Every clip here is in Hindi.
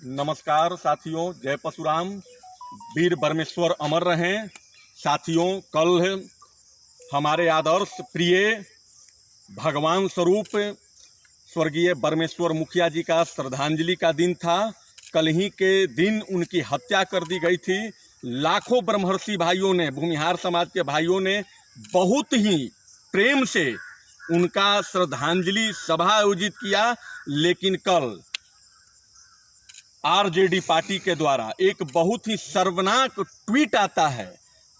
नमस्कार साथियों, जय परशुराम। वीर परमेश्वर अमर रहें। साथियों, कल हमारे आदर्श प्रिय भगवान स्वरूप स्वर्गीय परमेश्वर मुखिया जी का श्रद्धांजलि का दिन था। कल ही के दिन उनकी हत्या कर दी गई थी। लाखों ब्रह्मर्षि भाइयों ने, भूमिहार समाज के भाइयों ने बहुत ही प्रेम से उनका श्रद्धांजलि सभा आयोजित किया। लेकिन कल आरजेडी पार्टी के द्वारा एक बहुत ही शर्मनाक ट्वीट आता है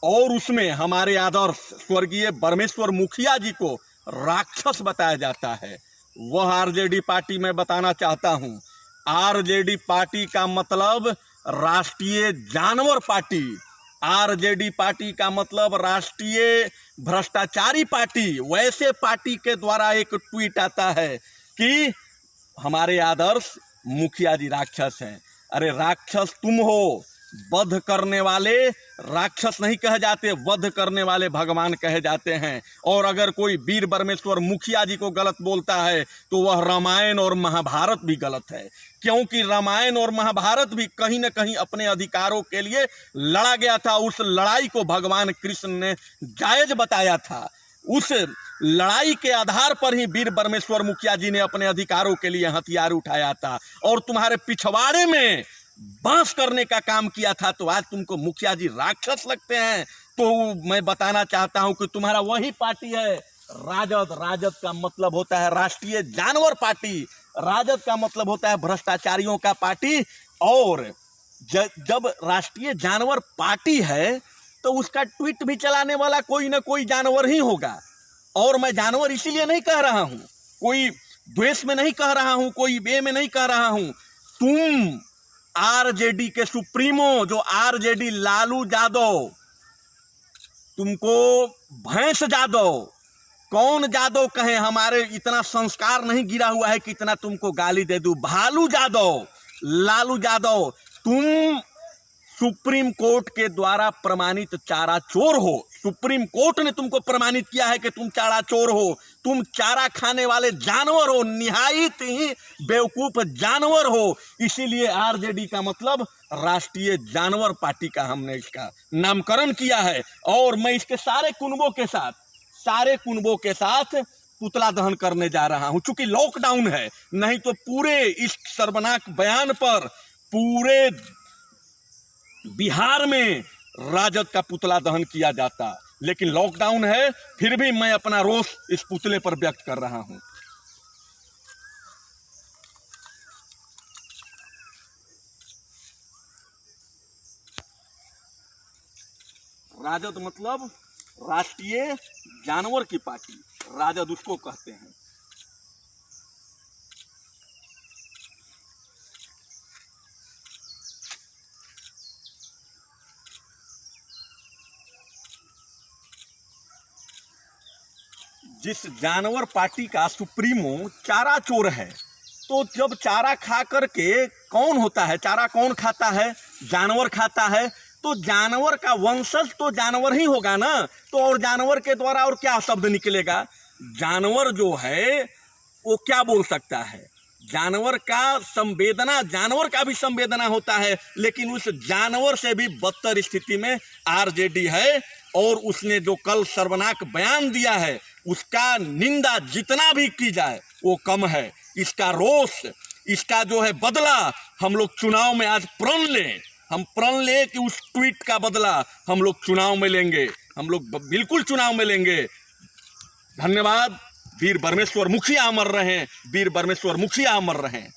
और उसमें हमारे आदर्श स्वर्गीय परमेश्वर मुखिया जी को राक्षस बताया जाता है। वह आरजेडी पार्टी मैं बताना चाहता हूं। आरजेडी पार्टी का मतलब राष्ट्रीय जानवर पार्टी। आरजेडी पार्टी का मतलब राष्ट्रीय भ्रष्टाचारी पार्टी। वैसे पार्टी के द्वारा एक ट्वीट आता है कि हमारे आदर्श मुखिया जी राक्षस हैं। अरे राक्षस तुम हो, वध करने वाले राक्षस नहीं कहे जाते, वध करने वाले भगवान कहे जाते हैं। और अगर कोई वीर परमेश्वर मुखिया जी को गलत बोलता है तो वह रामायण और महाभारत भी गलत है, क्योंकि रामायण और महाभारत भी कहीं न कहीं अपने अधिकारों के लिए लड़ा गया था। उस लड़ाई को भगवान कृष्ण ने जायज बताया था। उस लड़ाई के आधार पर ही वीर परमेश्वर मुखिया जी ने अपने अधिकारों के लिए हथियार उठाया था और तुम्हारे पिछवाड़े में बांस करने का काम किया था। तो आज तुमको मुखिया जी राक्षस लगते हैं। तो मैं बताना चाहता हूं कि तुम्हारा वही पार्टी है राजद। राजद का मतलब होता है राष्ट्रीय जानवर पार्टी। राजद का मतलब होता है भ्रष्टाचारियों का पार्टी। और जब राष्ट्रीय जानवर पार्टी है तो उसका ट्वीट भी चलाने वाला कोई ना कोई जानवर ही होगा। और मैं जानवर इसीलिए नहीं कह रहा हूं, कोई द्वेष में नहीं कह रहा हूं, कोई बे में नहीं कह रहा हूं। तुम आरजेडी के सुप्रीमो जो आरजेडी लालू यादव, तुमको भैंस यादव, कौन यादव कहे, हमारे इतना संस्कार नहीं गिरा हुआ है कि इतना तुमको गाली दे दूं। भालू यादव, लालू यादव, तुम सुप्रीम कोर्ट के द्वारा प्रमाणित चारा चोर हो। सुप्रीम कोर्ट ने तुमको प्रमाणित किया है कि तुम चारा चोर हो। तुम चारा खाने वाले जानवर हो, निहायत ही बेवकूफ जानवर हो। इसीलिए आरजेडी का मतलब राष्ट्रीय जानवर पार्टी का हमने इसका नामकरण किया है। और मैं इसके सारे कुनबों के साथ पुतला दहन करने जा रहा हूं। चूंकि लॉकडाउन है, नहीं तो पूरे इस शर्मनाक बयान पर पूरे बिहार में राजद का पुतला दहन किया जाता। लेकिन लॉकडाउन है, फिर भी मैं अपना रोष इस पुतले पर व्यक्त कर रहा हूं। राजद मतलब राष्ट्रीय जानवर की पार्टी, राजद उसको कहते हैं। जिस जानवर पार्टी का सुप्रीमो चारा चोर है, तो जब चारा खा करके कौन होता है, चारा कौन खाता है, जानवर खाता है, तो जानवर का वंशज तो जानवर ही होगा ना। तो और जानवर के द्वारा और क्या शब्द निकलेगा। जानवर जो है वो क्या बोल सकता है। जानवर का संवेदना, जानवर का भी संवेदना होता है, लेकिन उस जानवर से भी बदतर स्थिति में आरजेडी है। और उसने जो कल शर्मनाक बयान दिया है उसका निंदा जितना भी की जाए वो कम है। इसका रोष, इसका जो है बदला हम लोग चुनाव में आज प्रण लें। हम प्रण लें कि उस ट्वीट का बदला हम लोग चुनाव में लेंगे। हम लोग बिल्कुल चुनाव में लेंगे। धन्यवाद। वीर परमेश्वर मुखिया अमर रहें। वीर परमेश्वर मुखिया अमर रहें।